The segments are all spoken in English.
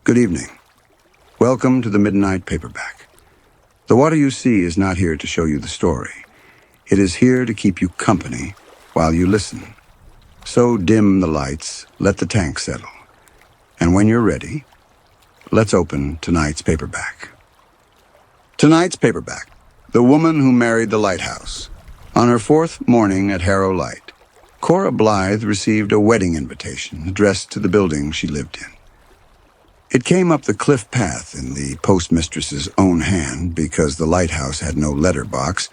Good evening. Welcome to the Midnight Paperback. The water you see is not here to show you the story. It is here to keep you company while you listen. So dim the lights, let the tank settle. And when you're ready, let's open tonight's paperback. Tonight's paperback, The Woman Who Married the Lighthouse. On her fourth morning at Harrow Light, Cora Blythe received a wedding invitation addressed to the building she lived in. It came up the cliff path in the postmistress's own hand because the lighthouse had no letterbox,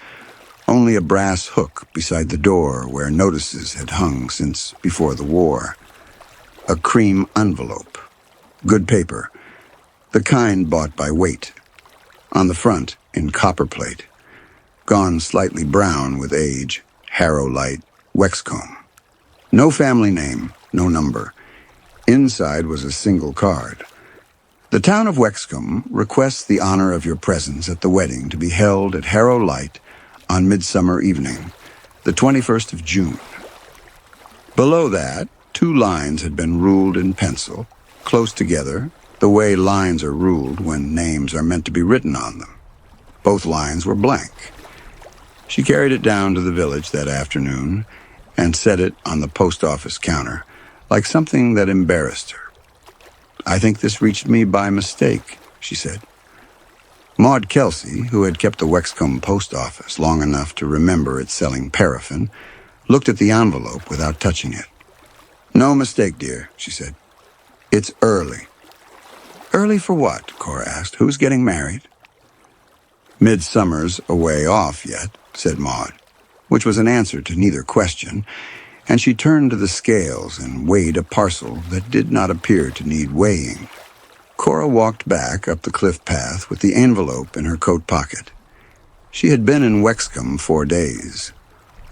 only a brass hook beside the door where notices had hung since before the war. A cream envelope, good paper, the kind bought by weight. On the front, in copperplate, gone slightly brown with age, Harrow Light, Wexcombe. No family name, no number. Inside was a single card. The town of Wexcombe requests the honor of your presence at the wedding to be held at Harrow Light on Midsummer evening, the 21st of June. Below that, two lines had been ruled in pencil, close together, the way lines are ruled when names are meant to be written on them. Both lines were blank. She carried it down to the village that afternoon and set it on the post office counter, like something that embarrassed her. "I think this reached me by mistake," she said. Maud Kelsey, who had kept the Wexcombe post office long enough to remember it selling paraffin, looked at the envelope without touching it. "No mistake, dear," she said. "It's early." "Early for what?" Cora asked. "Who's getting married?" "Midsummer's a way off yet," said Maud, which was an answer to neither question, and she turned to the scales and weighed a parcel that did not appear to need weighing. Cora walked back up the cliff path with the envelope in her coat pocket. She had been in Wexcombe 4 days,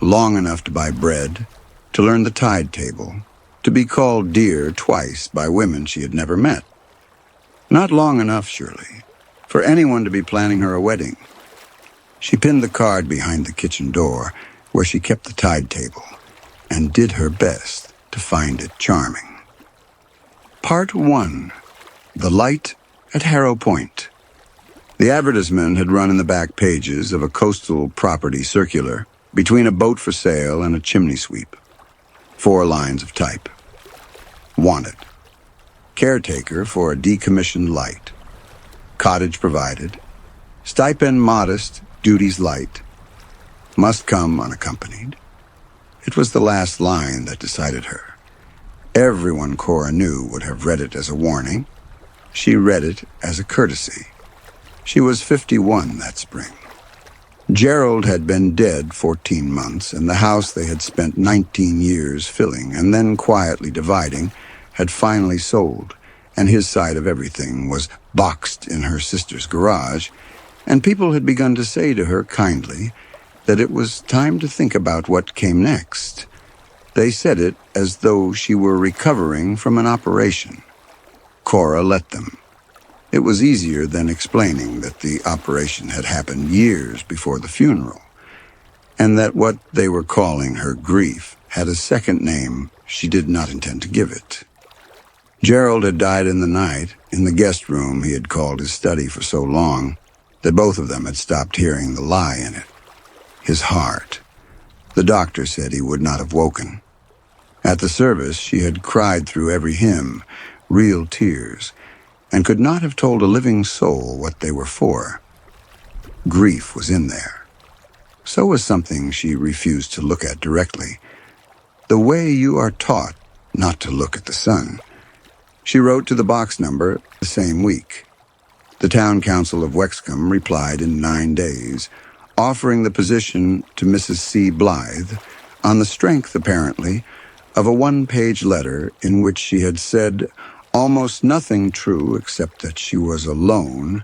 long enough to buy bread, to learn the tide table, to be called dear twice by women she had never met. Not long enough, surely, for anyone to be planning her a wedding. She pinned the card behind the kitchen door, where she kept the tide table, and did her best to find it charming. Part 1. The Light at Harrow Point. The advertisement had run in the back pages of a coastal property circular between a boat for sale and a chimney sweep. 4 lines of type. Wanted. Caretaker for a decommissioned light. Cottage provided. Stipend modest, duties light. Must come unaccompanied. It was the last line that decided her. Everyone Cora knew would have read it as a warning. She read it as a courtesy. She was 51 that spring. Gerald had been dead 14 months, and the house they had spent 19 years filling and then quietly dividing had finally sold, and his side of everything was boxed in her sister's garage, and people had begun to say to her kindly that it was time to think about what came next. They said it as though she were recovering from an operation. Cora let them. It was easier than explaining that the operation had happened years before the funeral, and that what they were calling her grief had a second name she did not intend to give it. Gerald had died in the night, in the guest room he had called his study for so long that both of them had stopped hearing the lie in it. His heart. The doctor said he would not have woken. At the service, she had cried through every hymn, real tears, and could not have told a living soul what they were for. Grief was in there. So was something she refused to look at directly. The way you are taught not to look at the sun. She wrote to the box number the same week. The town council of Wexcombe replied in 9 days, offering the position to Mrs. C. Blythe on the strength, apparently, of a 1-page letter in which she had said almost nothing true except that she was alone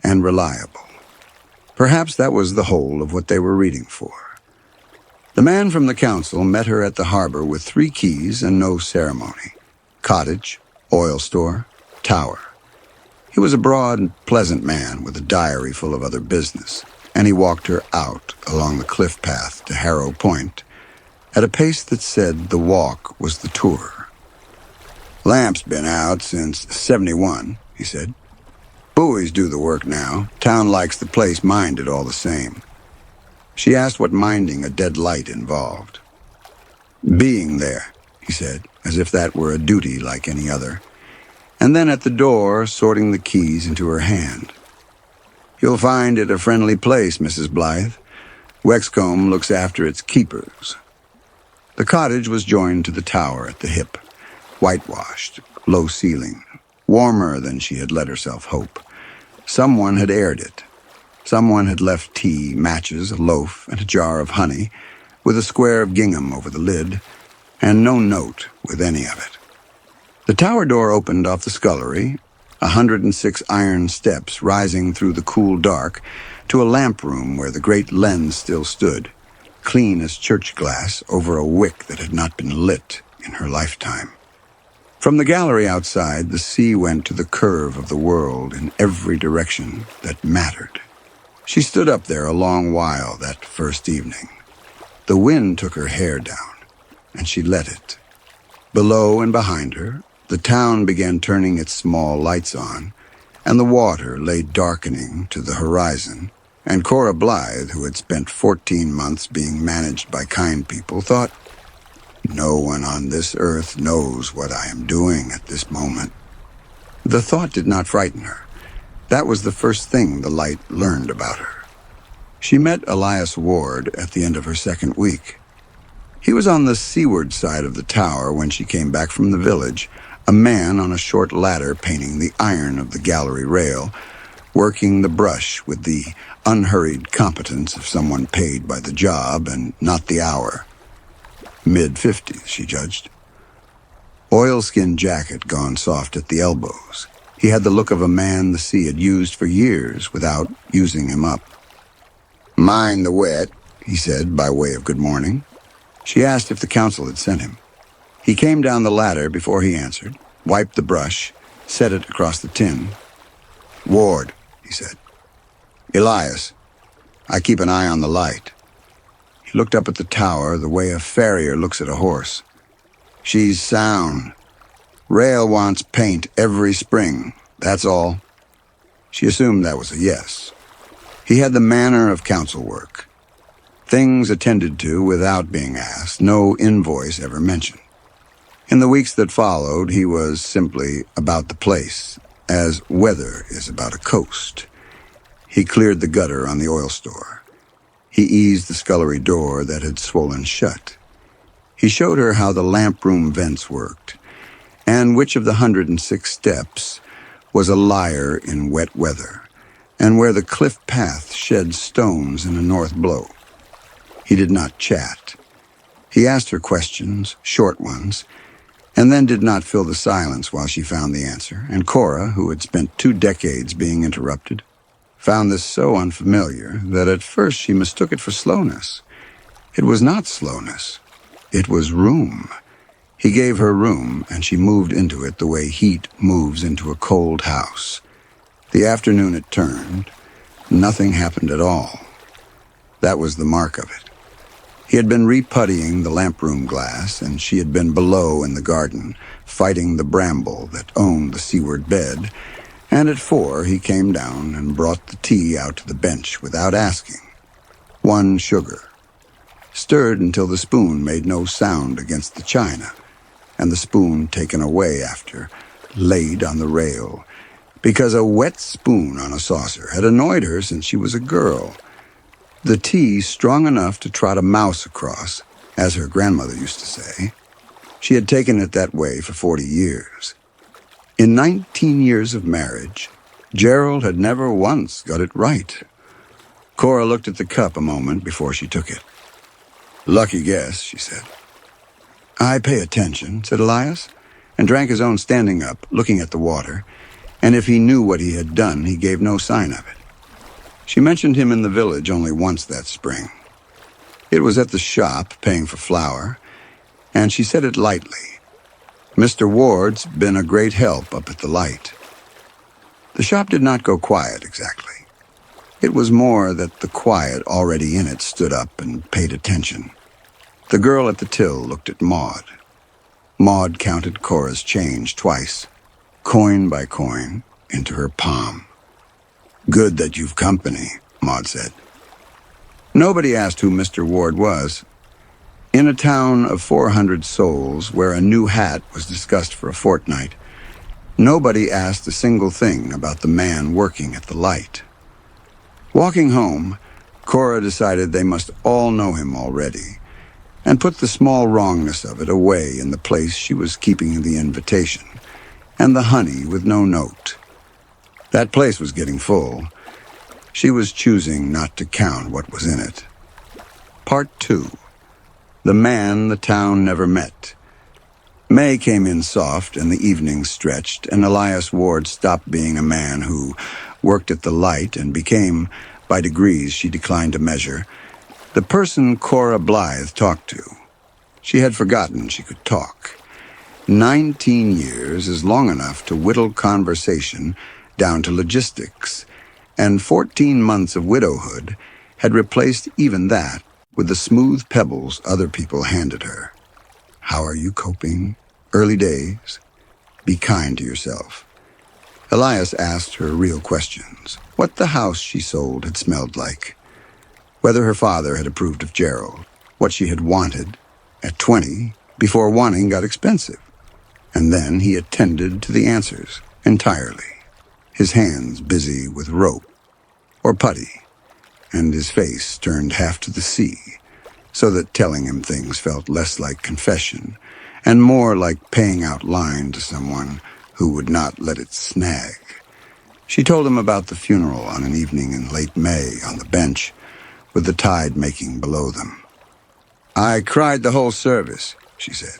and reliable. Perhaps that was the whole of what they were reading for. The man from the council met her at the harbor with 3 keys and no ceremony. Cottage, oil store, tower. He was a broad, pleasant man with a diary full of other business, and he walked her out along the cliff path to Harrow Point at a pace that said the walk was the tour. Lamp's been out since '71, he said. Buoys do the work now. Town likes the place minded all the same. She asked what minding a dead light involved. Being there, he said, as if that were a duty like any other. And then at the door, sorting the keys into her hand. You'll find it a friendly place, Mrs. Blythe. Wexcombe looks after its keepers. The cottage was joined to the tower at the hip, whitewashed, low ceiling, warmer than she had let herself hope. Someone had aired it. Someone had left tea, matches, a loaf, and a jar of honey, with a square of gingham over the lid, and no note with any of it. The tower door opened off the scullery, 106 iron steps rising through the cool dark, to a lamp room where the great lens still stood, clean as church glass over a wick that had not been lit in her lifetime. From the gallery outside, the sea went to the curve of the world in every direction that mattered. She stood up there a long while that first evening. The wind took her hair down, and she let it. Below and behind her, the town began turning its small lights on, and the water lay darkening to the horizon, and Cora Blythe, who had spent 14 months being managed by kind people, thought, "No one on this earth knows what I am doing at this moment." The thought did not frighten her. That was the first thing the light learned about her. She met Elias Ward at the end of her second week. He was on the seaward side of the tower when she came back from the village, a man on a short ladder painting the iron of the gallery rail, working the brush with the unhurried competence of someone paid by the job and not the hour. Mid-50s, she judged. Oilskin jacket gone soft at the elbows. He had the look of a man the sea had used for years without using him up. "Mind the wet," he said by way of good morning. She asked if the council had sent him. He came down the ladder before he answered, wiped the brush, set it across the tin. "Ward," he said. "Elias. I keep an eye on the light." He looked up at the tower the way a farrier looks at a horse. "She's sound. Rail wants paint every spring, that's all." She assumed that was a yes. He had the manner of council work. Things attended to without being asked, no invoice ever mentioned. In the weeks that followed, he was simply about the place, as weather is about a coast. He cleared the gutter on the oil store. He eased the scullery door that had swollen shut. He showed her how the lamp room vents worked, and which of the 106 steps was a liar in wet weather, and where the cliff path shed stones in a north blow. He did not chat. He asked her questions, short ones, and then did not fill the silence while she found the answer, and Cora, who had spent 2 decades being interrupted, found this so unfamiliar that at first she mistook it for slowness. It was not slowness. It was room. He gave her room, and she moved into it the way heat moves into a cold house. The afternoon it turned, nothing happened at all. That was the mark of it. He had been reputtying the lamp-room glass, and she had been below in the garden, fighting the bramble that owned the seaward bed, and at 4 he came down and brought the tea out to the bench without asking. 1 sugar. Stirred until the spoon made no sound against the china, and the spoon taken away after, laid on the rail, because a wet spoon on a saucer had annoyed her since she was a girl. The tea strong enough to trot a mouse across, as her grandmother used to say. She had taken it that way for 40 years. In 19 years of marriage, Gerald had never once got it right. Cora looked at the cup a moment before she took it. "Lucky guess," she said. "I pay attention," said Elias, and drank his own standing up, looking at the water, and if he knew what he had done, he gave no sign of it. She mentioned him in the village only once that spring. It was at the shop, paying for flour, and she said it lightly. "Mr. Ward's been a great help up at the Light." The shop did not go quiet exactly. It was more that the quiet already in it stood up and paid attention. The girl at the till looked at Maud. Maud counted Cora's change twice, coin by coin, into her palm. "Good that you've company," Maud said. Nobody asked who Mr. Ward was. In a town of 400 souls, where a new hat was discussed for a fortnight, nobody asked a single thing about the man working at the light. Walking home, Cora decided they must all know him already, and put the small wrongness of it away in the place she was keeping the invitation, and the honey with no note. That place was getting full. She was choosing not to count what was in it. Part 2. The man the town never met. May came in soft, and the evening stretched, and Elias Ward stopped being a man who worked at the light and became, by degrees she declined to measure, the person Cora Blythe talked to. She had forgotten she could talk. 19 years is long enough to whittle conversation down to logistics, and 14 months of widowhood had replaced even that with the smooth pebbles other people handed her. How are you coping? Early days? Be kind to yourself. Elias asked her real questions. What the house she sold had smelled like. Whether her father had approved of Gerald. What she had wanted at 20, before wanting got expensive. And then he attended to the answers entirely. His hands busy with rope or putty, and his face turned half to the sea, so that telling him things felt less like confession and more like paying out line to someone who would not let it snag. She told him about the funeral on an evening in late May on the bench, with the tide making below them. "I cried the whole service," she said,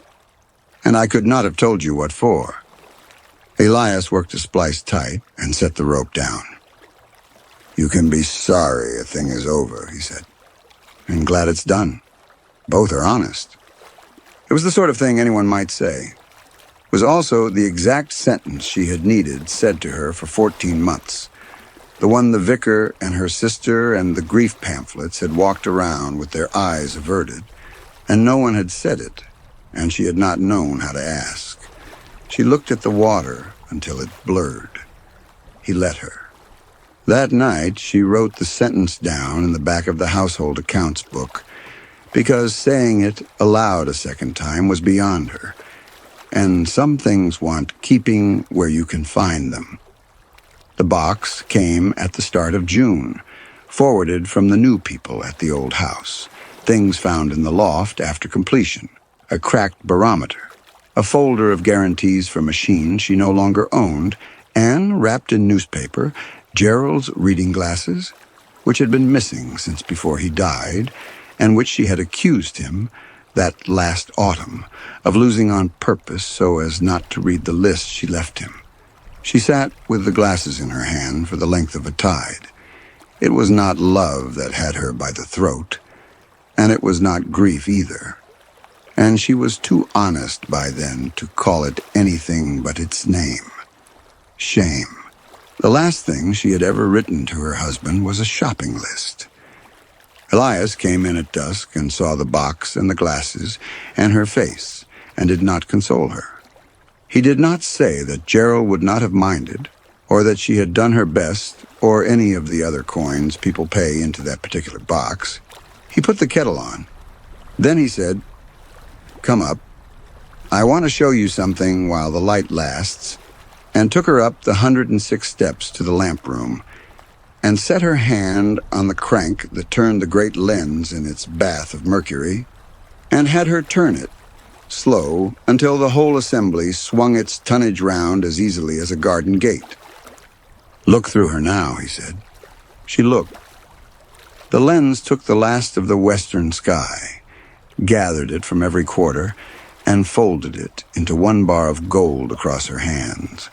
"and I could not have told you what for." Elias worked a splice tight and set the rope down. "You can be sorry a thing is over," he said, "and glad it's done. Both are honest." It was the sort of thing anyone might say. It was also the exact sentence she had needed said to her for 14 months, the one the vicar and her sister and the grief pamphlets had walked around with their eyes averted, and no one had said it, and she had not known how to ask. She looked at the water until it blurred. He let her. That night, she wrote the sentence down in the back of the household accounts book, because saying it aloud a second time was beyond her, and some things want keeping where you can find them. The box came at the start of June, forwarded from the new people at the old house, things found in the loft after completion, a cracked barometer, a folder of guarantees for machines she no longer owned, and, wrapped in newspaper, Gerald's reading glasses, which had been missing since before he died, and which she had accused him, that last autumn, of losing on purpose so as not to read the list she left him. She sat with the glasses in her hand for the length of a tide. It was not love that had her by the throat, and it was not grief either. And she was too honest by then to call it anything but its name. Shame. The last thing she had ever written to her husband was a shopping list. Elias came in at dusk and saw the box and the glasses and her face, and did not console her. He did not say that Gerald would not have minded, or that she had done her best, or any of the other coins people pay into that particular box. He put the kettle on. Then he said, "Come up. I want to show you something while the light lasts," and took her up the 106 steps to the lamp room, and set her hand on the crank that turned the great lens in its bath of mercury, and had her turn it, slow, until the whole assembly swung its tonnage round as easily as a garden gate. "Look through her now," he said. She looked. The lens took the last of the western sky, gathered it from every quarter, and folded it into one bar of gold across her hands.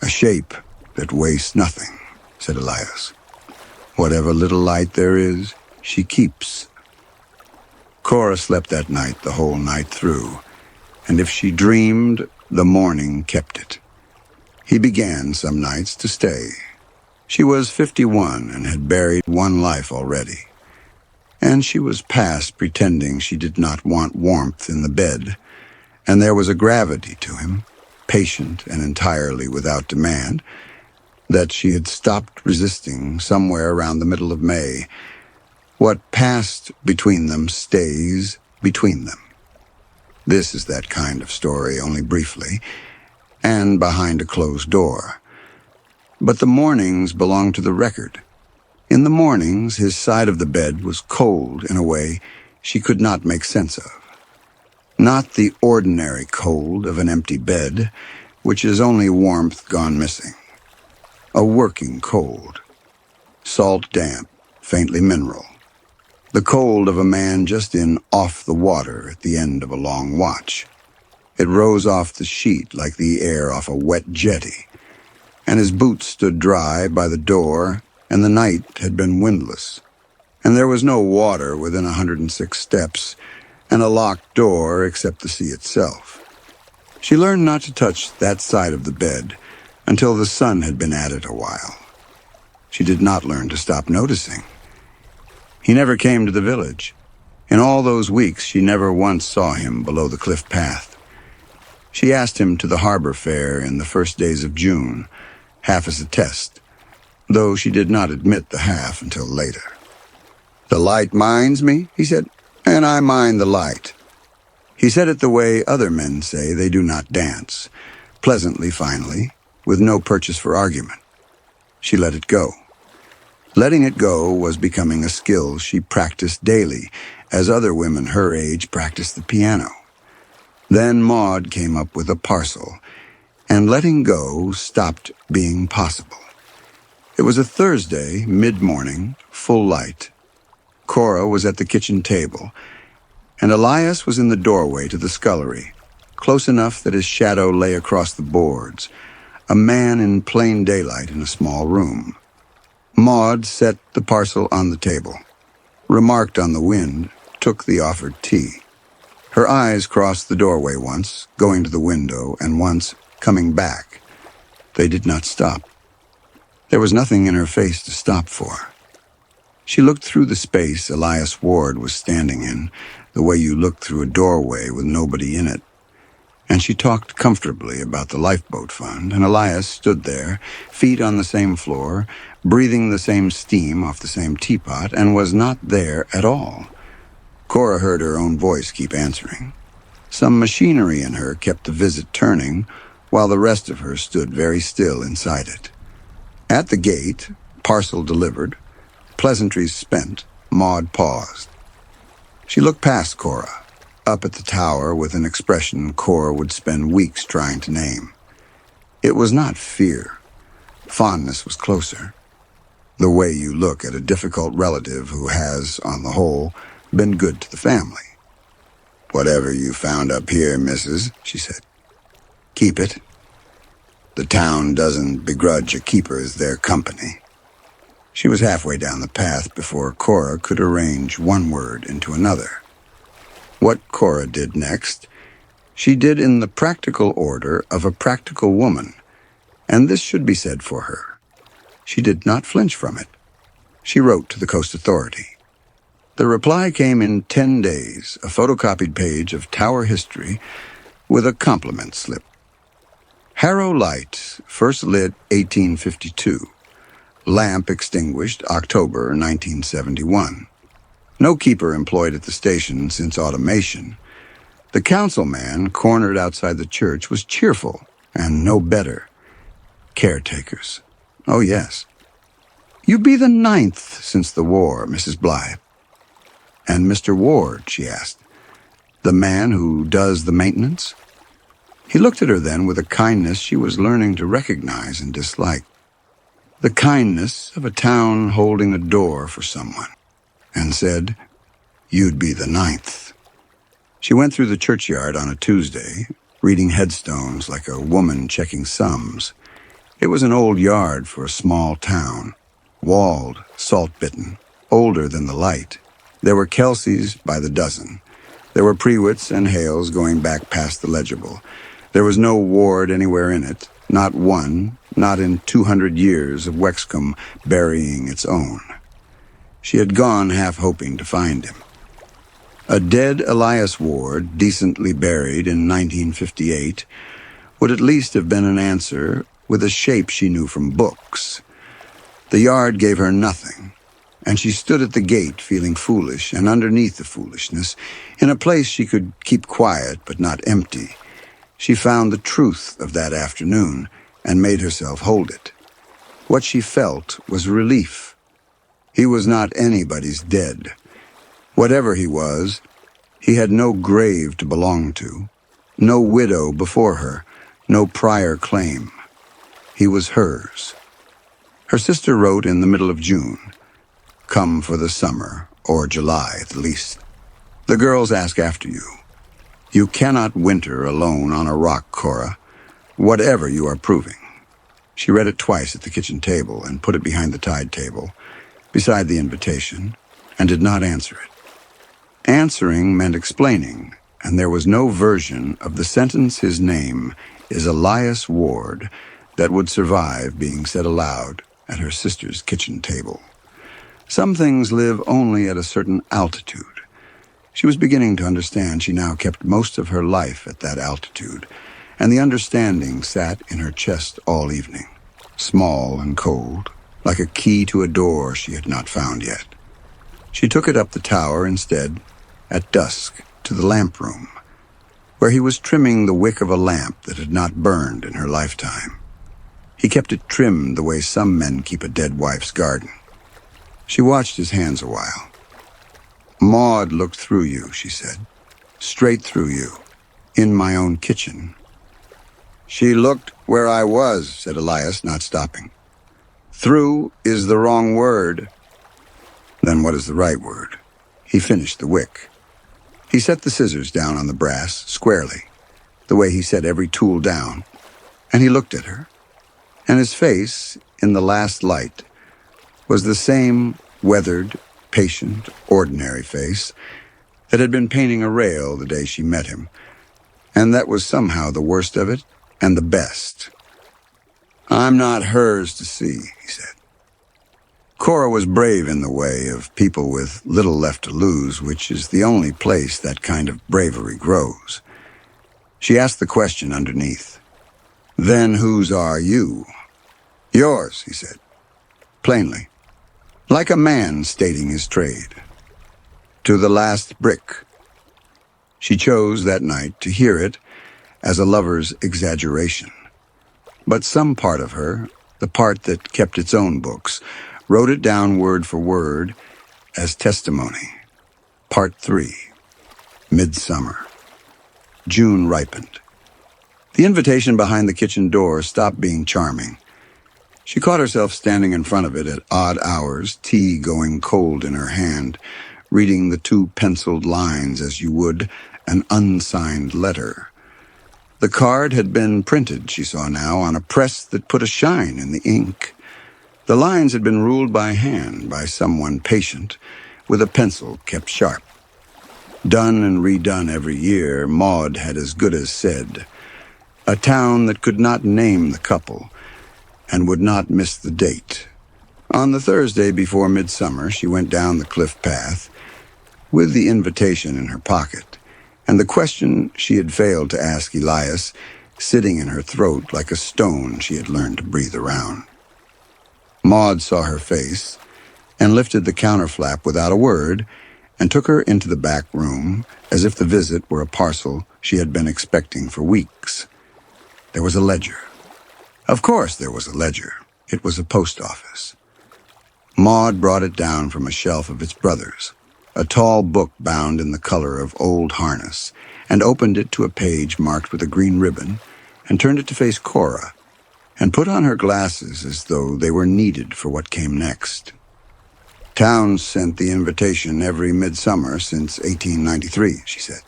"A shape that wastes nothing," said Elias. "Whatever little light there is, she keeps." Cora slept that night the whole night through, and if she dreamed, the morning kept it. He began some nights to stay. She was 51 and had buried one life already, and she was past pretending she did not want warmth in the bed, and there was a gravity to him, patient and entirely without demand, that she had stopped resisting somewhere around the middle of May. What passed between them stays between them. This is that kind of story, only briefly, and behind a closed door. But the mornings belonged to the record. In the mornings, his side of the bed was cold in a way she could not make sense of. Not the ordinary cold of an empty bed, which is only warmth gone missing. A working cold. Salt damp, faintly mineral. The cold of a man just in off the water at the end of a long watch. It rose off the sheet like the air off a wet jetty, and his boots stood dry by the door, and the night had been windless, and there was no water within 106 steps, and a locked door except the sea itself. She learned not to touch that side of the bed until the sun had been at it a while. She did not learn to stop noticing. He never came to the village. In all those weeks, she never once saw him below the cliff path. She asked him to the harbor fair in the first days of June, half as a test, though she did not admit the half until later. "The light minds me," he said, "and I mind the light." He said it the way other men say they do not dance, pleasantly finally, with no purchase for argument. She let it go. Letting it go was becoming a skill she practiced daily, as other women her age practiced the piano. Then Maud came up with a parcel, and letting go stopped being possible. It was a Thursday, mid-morning, full light. Cora was at the kitchen table, and Elias was in the doorway to the scullery, close enough that his shadow lay across the boards, a man in plain daylight in a small room. Maud set the parcel on the table, remarked on the wind, took the offered tea. Her eyes crossed the doorway once, going to the window, and once coming back. They did not stop. There was nothing in her face to stop for. She looked through the space Elias Ward was standing in, the way you look through a doorway with nobody in it. And she talked comfortably about the lifeboat fund, and Elias stood there, feet on the same floor, breathing the same steam off the same teapot, and was not there at all. Cora heard her own voice keep answering. Some machinery in her kept the visit turning, while the rest of her stood very still inside it. At the gate, parcel delivered, pleasantries spent, Maud paused. She looked past Cora, up at the tower with an expression Cora would spend weeks trying to name. It was not fear. Fondness was closer. The way you look at a difficult relative who has, on the whole, been good to the family. "Whatever you found up here, missus," she said. "Keep it. The town doesn't begrudge a keepers their company." She was halfway down the path before Cora could arrange one word into another. What Cora did next, she did in the practical order of a practical woman, and this should be said for her. She did not flinch from it. She wrote to the Coast Authority. The reply came in 10 days, a photocopied page of tower history with a compliment slip. Harrow Light, first lit 1852. Lamp extinguished October 1971. No keeper employed at the station since automation. The councilman, cornered outside the church, was cheerful and no better. Caretakers. Oh, yes. "You be the 9th since the war, Mrs. Blythe." "And Mr. Ward," she asked. "The man who does the maintenance?" He looked at her then with a kindness she was learning to recognize and dislike. The kindness of a town holding a door for someone, and said, "You'd be the 9th." She went through the churchyard on a Tuesday, reading headstones like a woman checking sums. It was an old yard for a small town, walled, salt-bitten, older than the light. There were Kelseys by the dozen. There were Prewitts and Hales going back past the legible. There was no Ward anywhere in it, not one, not in 200 years of Wexcombe burying its own. She had gone half hoping to find him. A dead Elias Ward, decently buried in 1958, would at least have been an answer with a shape she knew from books. The yard gave her nothing, and she stood at the gate feeling foolish, and underneath the foolishness, in a place she could keep quiet but not empty, she found the truth of that afternoon and made herself hold it. What she felt was relief. He was not anybody's dead. Whatever he was, he had no grave to belong to, no widow before her, no prior claim. He was hers. Her sister wrote in the middle of June, "Come for the summer, or July at the least. The girls ask after you. You cannot winter alone on a rock, Cora, whatever you are proving." She read it twice at the kitchen table and put it behind the tide table, beside the invitation, and did not answer it. Answering meant explaining, and there was no version of the sentence "his name is Elias Ward" that would survive being said aloud at her sister's kitchen table. Some things live only at a certain altitude. She was beginning to understand she now kept most of her life at that altitude, and the understanding sat in her chest all evening, small and cold, like a key to a door she had not found yet. She took it up the tower instead, at dusk, to the lamp room, where he was trimming the wick of a lamp that had not burned in her lifetime. He kept it trimmed the way some men keep a dead wife's garden. She watched his hands a while. "Maud looked through you," she said. "Straight through you. In my own kitchen." "She looked where I was," said Elias, not stopping. "Through is the wrong word." "Then what is the right word?" He finished the wick. He set the scissors down on the brass, squarely, the way he set every tool down, and he looked at her. And his face, in the last light, was the same weathered, patient, ordinary face that had been painting a rail the day she met him, and that was somehow the worst of it and the best. "I'm not hers to see," he said. Cora was brave in the way of people with little left to lose, which is the only place that kind of bravery grows. She asked the question underneath. "Then whose are you?" "Yours," he said, plainly, like a man stating his trade. "To the last brick." She chose that night to hear it as a lover's exaggeration. But some part of her, the part that kept its own books, wrote it down word for word as testimony. Part 3. Midsummer. June ripened. The invitation behind the kitchen door stopped being charming. She caught herself standing in front of it at odd hours, tea going cold in her hand, reading the 2 penciled lines as you would an unsigned letter. The card had been printed, she saw now, on a press that put a shine in the ink. The lines had been ruled by hand by someone patient, with a pencil kept sharp. Done and redone every year, Maud had as good as said. A town that could not name the couple, and would not miss the date. On the Thursday before Midsummer, she went down the cliff path, with the invitation in her pocket, and the question she had failed to ask Elias sitting in her throat like a stone she had learned to breathe around. Maud saw her face, and lifted the counterflap without a word, and took her into the back room as if the visit were a parcel she had been expecting for weeks. There was a ledger. Of course there was a ledger. It was a post office. Maud brought it down from a shelf of its brothers, a tall book bound in the color of old harness, and opened it to a page marked with a green ribbon, and turned it to face Cora, and put on her glasses as though they were needed for what came next. "Towns sent the invitation every midsummer since 1893, she said.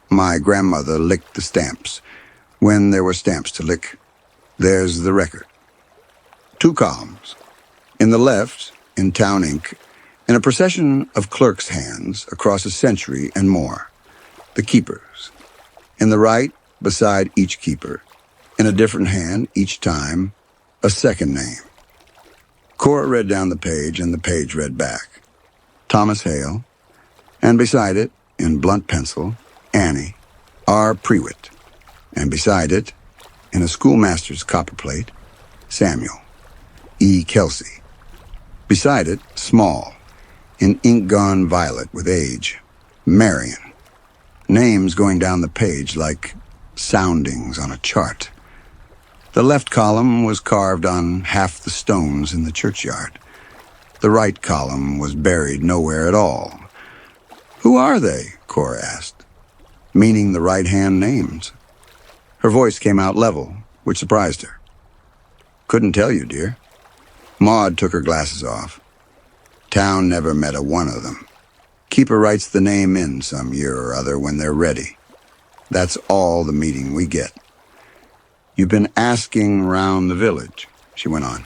"My grandmother licked the stamps, when there were stamps to lick. There's the record. 2 columns. In the left, in town ink, in a procession of clerks' hands across a century and more, the keepers. In the right, beside each keeper, in a different hand each time, a second name." Cora read down the page, and the page read back. Thomas Hale, and beside it, in blunt pencil, Annie, R. Prewitt, and beside it, in a schoolmaster's copperplate, Samuel, E. Kelsey. Beside it, small, in ink-gone violet with age, Marion. Names going down the page like soundings on a chart. The left column was carved on half the stones in the churchyard. The right column was buried nowhere at all. "Who are they?" Cora asked, meaning the right-hand names. Her voice came out level, which surprised her. "Couldn't tell you, dear." Maud took her glasses off. "Town never met a one of them. Keeper writes the name in some year or other when they're ready. That's all the meeting we get. You've been asking round the village," she went on,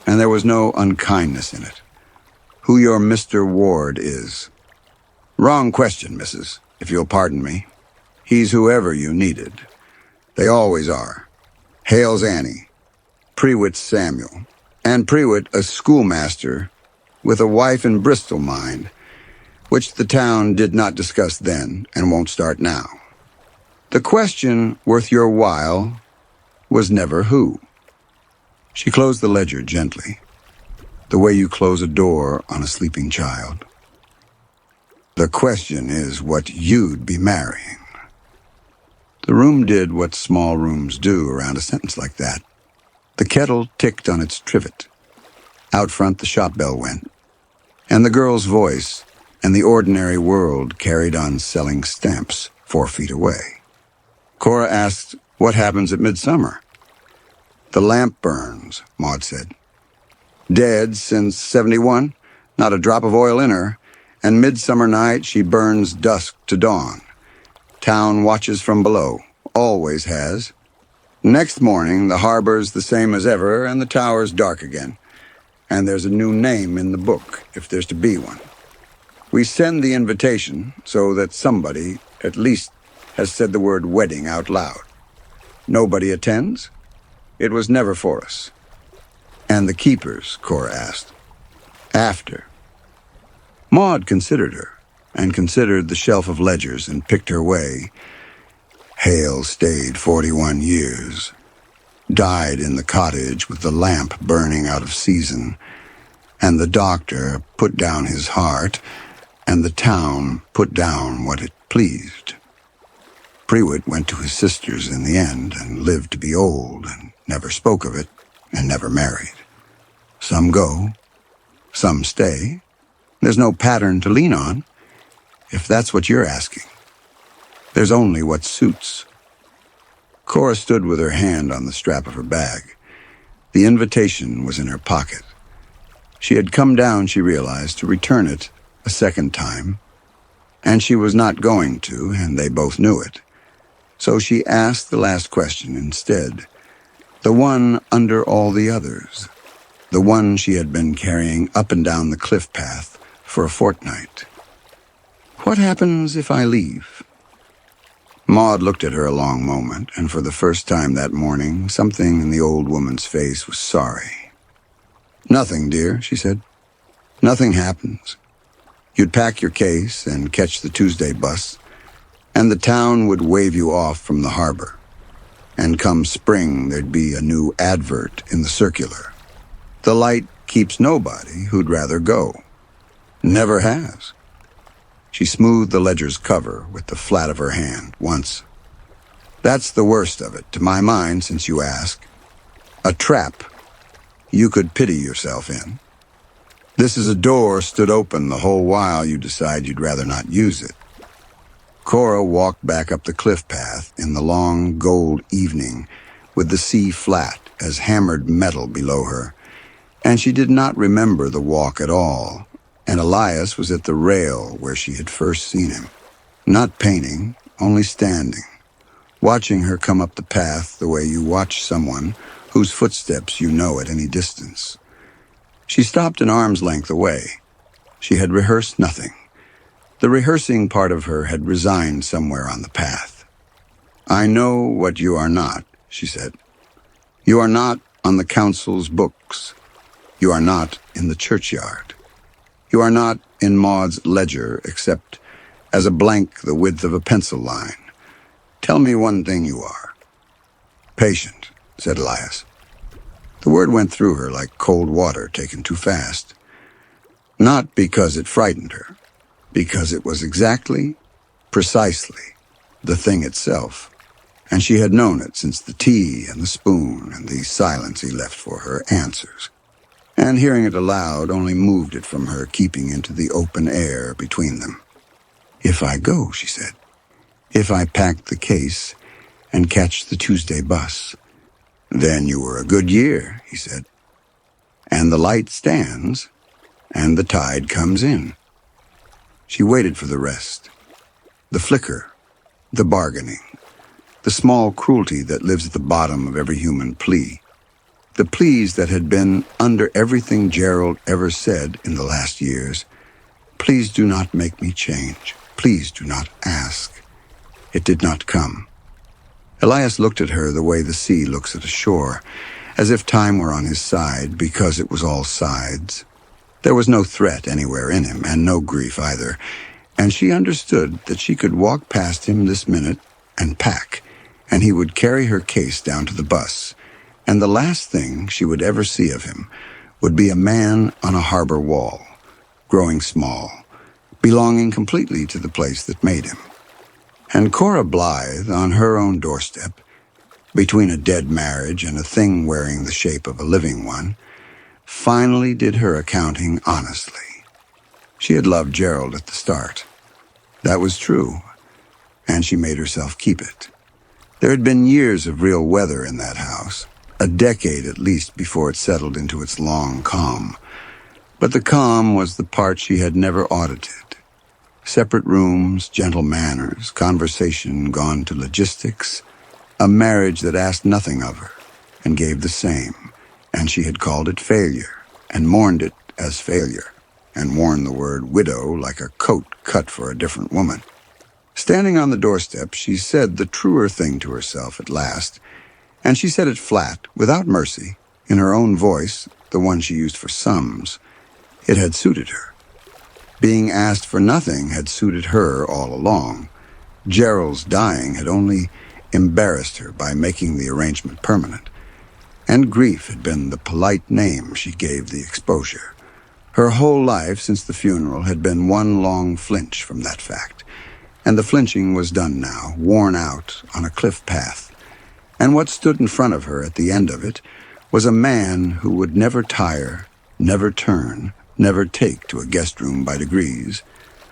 "and there was no unkindness in it. Who your Mr. Ward is." "Wrong question, missus, if you'll pardon me. He's whoever you needed. They always are. Hale's Annie, Prewitt's Samuel, and Prewitt a schoolmaster with a wife in Bristol, mind, which the town did not discuss then and won't start now. The question worth your while was never who." She closed the ledger gently, the way you close a door on a sleeping child. "The question is what you'd be marrying." The room did what small rooms do around a sentence like that. The kettle ticked on its trivet. Out front the shop bell went, and the girl's voice and the ordinary world carried on selling stamps 4 feet away. Cora asked, "What happens at Midsummer?" "The lamp burns," Maud said. "Dead since 71, not a drop of oil in her, and midsummer night she burns dusk to dawn. Town watches from below, always has. Next morning the harbor's the same as ever and the tower's dark again, and there's a new name in the book, if there's to be one. We send the invitation so that somebody, at least, has said the word wedding out loud. Nobody attends? It was never for us." "And the keepers?" Cora asked. "After." Maud considered her, and considered the shelf of ledgers, and picked her way. Hale stayed 41 years, died in the cottage with the lamp burning out of season, and the doctor put down his heart, and the town put down what it pleased. Prewitt went to his sister's in the end and lived to be old and never spoke of it and never married. Some go, some stay. There's no pattern to lean on, if that's what you're asking. There's only what suits. Cora stood with her hand on the strap of her bag. The invitation was in her pocket. She had come down, she realized, to return it a second time, and she was not going to, and they both knew it. So she asked the last question instead, the one under all the others, the one she had been carrying up and down the cliff path for a fortnight. "What happens if I leave?" Maud looked at her a long moment, and for the first time that morning, something in the old woman's face was sorry. "Nothing, dear," she said. "Nothing happens. You'd pack your case and catch the Tuesday bus, and the town would wave you off from the harbor. And come spring, there'd be a new advert in the circular. The light keeps nobody who'd rather go. Never has." She smoothed the ledger's cover with the flat of her hand once. "That's the worst of it, to my mind, since you ask. A trap you could pity yourself in. This is a door stood open the whole while you decide you'd rather not use it." Cora walked back up the cliff path in the long gold evening with the sea flat as hammered metal below her, and she did not remember the walk at all, and Elias was at the rail where she had first seen him, not painting, only standing, watching her come up the path the way you watch someone whose footsteps you know at any distance. She stopped an arm's length away. She had rehearsed nothing. The rehearsing part of her had resigned somewhere on the path. "I know what you are not," she said. "You are not on the council's books. You are not in the churchyard. You are not in Maud's ledger, except as a blank the width of a pencil line. "Tell me one thing you are." "Patient," said Elias. The word went through her like cold water taken too fast. Not because it frightened her, because it was exactly, precisely, the thing itself. And she had known it since the tea and the spoon and the silence he left for her answers. And hearing it aloud only moved it from her, keeping into the open air between them. "If I go," she said. "If I pack the case and catch the Tuesday bus." "Then you were a good year," he said. "And the light stands, and the tide comes in." She waited for the rest. The flicker, the bargaining, the small cruelty that lives at the bottom of every human plea. The pleas that had been under everything Gerald ever said in the last years. "Please do not make me change. Please do not ask." It did not come. Elias looked at her the way the sea looks at a shore, as if time were on his side because it was all sides. There was no threat anywhere in him, and no grief either, and she understood that she could walk past him this minute and pack, and he would carry her case down to the bus, and the last thing she would ever see of him would be a man on a harbor wall, growing small, belonging completely to the place that made him. And Cora Blythe, on her own doorstep, between a dead marriage and a thing wearing the shape of a living one, finally did her accounting honestly. She had loved Gerald at the start. That was true, and she made herself keep it. There had been years of real weather in that house, a decade at least before it settled into its long calm. But the calm was the part she had never audited. Separate rooms, gentle manners, conversation gone to logistics, a marriage that asked nothing of her and gave the same, and she had called it failure and mourned it as failure and worn the word widow like a coat cut for a different woman. Standing on the doorstep, she said the truer thing to herself at last, and she said it flat, without mercy, in her own voice, the one she used for sums. It had suited her. Being asked for nothing had suited her all along. Gerald's dying had only embarrassed her by making the arrangement permanent. And grief had been the polite name she gave the exposure. Her whole life since the funeral had been one long flinch from that fact. And the flinching was done now, worn out on a cliff path. And what stood in front of her at the end of it was a man who would never tire, never turn, never take to a guest room by degrees,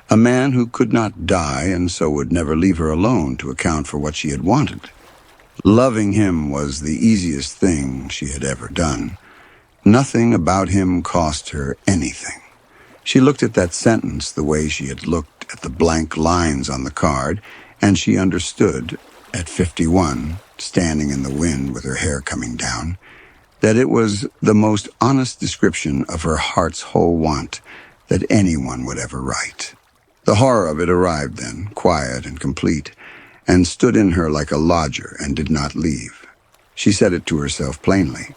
a man who could not die and so would never leave her alone to account for what she had wanted. Loving him was the easiest thing she had ever done. Nothing about him cost her anything. She looked at that sentence the way she had looked at the blank lines on the card, and she understood, at 51, standing in the wind with her hair coming down, that it was the most honest description of her heart's whole want that anyone would ever write. The horror of it arrived then, quiet and complete, and stood in her like a lodger and did not leave. She said it to herself plainly.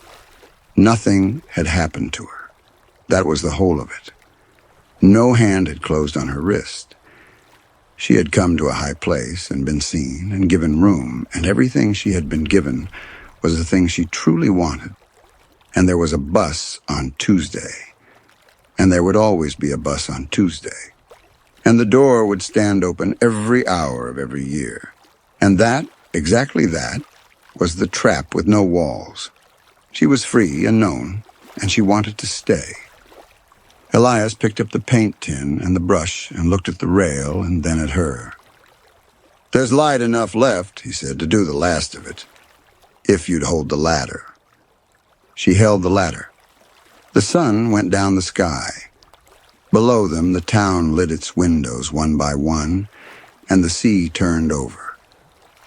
Nothing had happened to her. That was the whole of it. No hand had closed on her wrist. She had come to a high place and been seen and given room, and everything she had been given was the thing she truly wanted. And there was a bus on Tuesday. And there would always be a bus on Tuesday. And the door would stand open every hour of every year. And that, exactly that, was the trap with no walls. She was free and known, and she wanted to stay. Elias picked up the paint tin and the brush and looked at the rail and then at her. "There's light enough left," he said, "to do the last of it, if you'd hold the ladder." She held the ladder. The sun went down the sky. Below them, the town lit its windows one by one, and the sea turned over.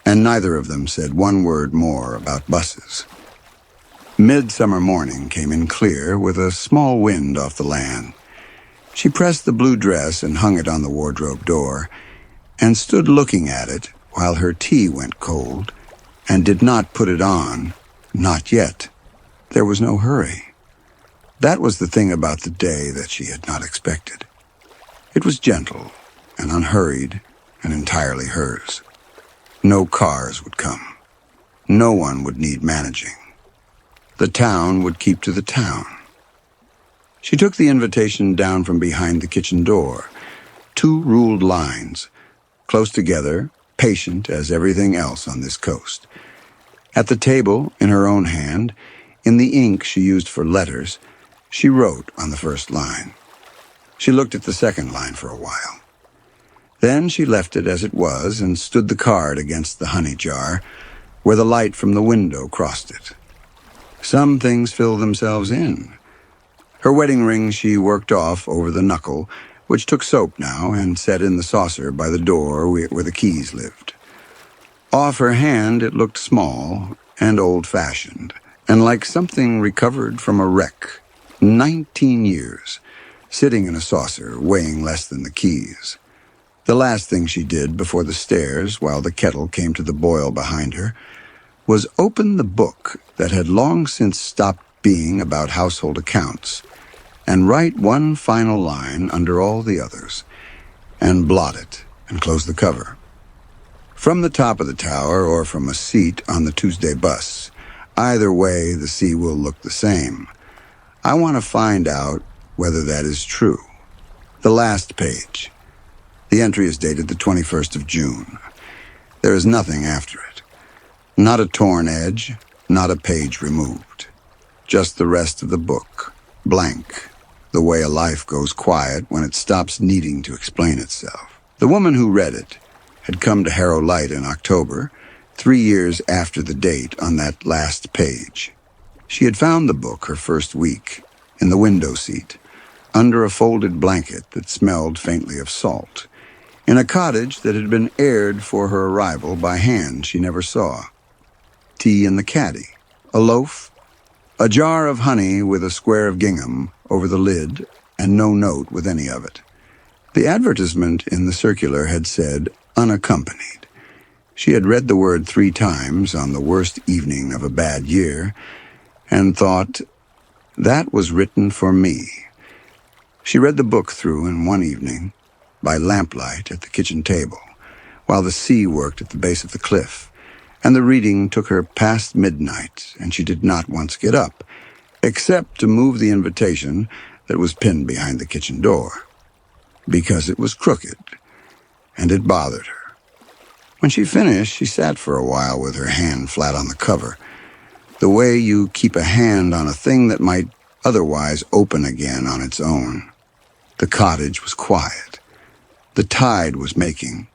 And neither of them said one word more about buses. Midsummer morning came in clear, with a small wind off the land. She pressed the blue dress and hung it on the wardrobe door, and stood looking at it while her tea went cold, and did not put it on, not yet. There was no hurry. That was the thing about the day that she had not expected. It was gentle and unhurried and entirely hers. No cars would come. No one would need managing. The town would keep to the town. She took the invitation down from behind the kitchen door. 2 ruled lines, close together, patient as everything else on this coast. At the table, in her own hand, in the ink she used for letters, she wrote on the first line. She looked at the second line for a while. Then she left it as it was and stood the card against the honey jar, where the light from the window crossed it. Some things fill themselves in. Her wedding ring she worked off over the knuckle, which took soap now, and set in the saucer by the door where the keys lived. Off her hand it looked small and old-fashioned, and like something recovered from a wreck. 19 years, sitting in a saucer, weighing less than the keys. The last thing she did before the stairs, while the kettle came to the boil behind her, was open the book that had long since stopped being about household accounts, and write one final line under all the others, and blot it and close the cover. From the top of the tower or from a seat on the Tuesday bus, either way the sea will look the same. I want to find out whether that is true. The last page. The entry is dated the 21st of June. There is nothing after it. Not a torn edge, not a page removed. Just the rest of the book, blank, the way a life goes quiet when it stops needing to explain itself. The woman who read it had come to Harrow Light in October, 3 years after the date on that last page. She had found the book her first week, in the window seat, under a folded blanket that smelled faintly of salt, in a cottage that had been aired for her arrival by hand she never saw. Tea in the caddy, a loaf, a jar of honey with a square of gingham over the lid, and no note with any of it. The advertisement in the circular had said, unaccompanied. She had read the word 3 times on the worst evening of a bad year, and thought, that was written for me. She read the book through in one evening, by lamplight at the kitchen table, while the sea worked at the base of the cliff, and the reading took her past midnight, and she did not once get up, except to move the invitation that was pinned behind the kitchen door, because it was crooked, and it bothered her. When she finished, she sat for a while with her hand flat on the cover, the way you keep a hand on a thing that might otherwise open again on its own. The cottage was quiet. The tide was making.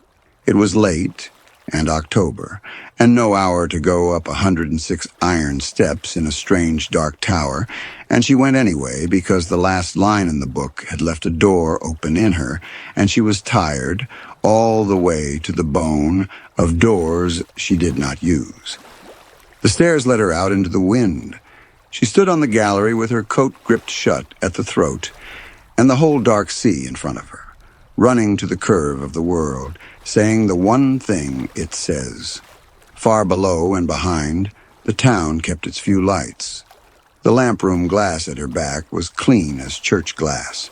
It was late, and October, and no hour to go up 106 iron steps in a strange dark tower, and she went anyway because the last line in the book had left a door open in her, and she was tired, all the way to the bone, of doors she did not use. The stairs led her out into the wind. She stood on the gallery with her coat gripped shut at the throat, and the whole dark sea in front of her, running to the curve of the world, saying the one thing it says. Far below and behind, the town kept its few lights. The lamp-room glass at her back was clean as church glass.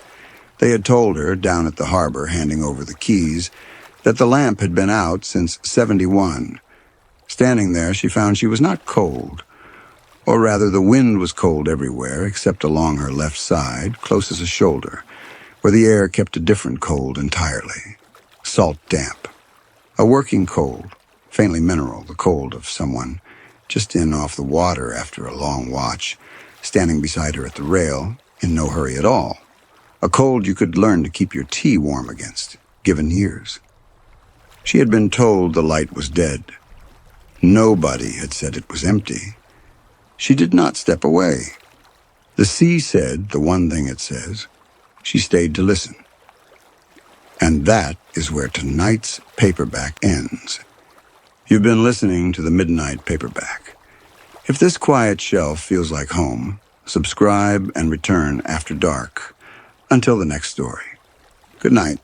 They had told her, down at the harbor handing over the keys, that the lamp had been out since '71. Standing there, she found she was not cold, or rather the wind was cold everywhere except along her left side, close as a shoulder, where the air kept a different cold entirely, salt damp. A working cold, faintly mineral, the cold of someone just in off the water after a long watch, standing beside her at the rail, in no hurry at all. A cold you could learn to keep your tea warm against, given years. She had been told the light was dead. Nobody had said it was empty. She did not step away. The sea said the one thing it says. She stayed to listen. And that is where tonight's paperback ends. You've been listening to the Midnight Paperback. If this quiet shelf feels like home, subscribe and return after dark. Until the next story. Good night.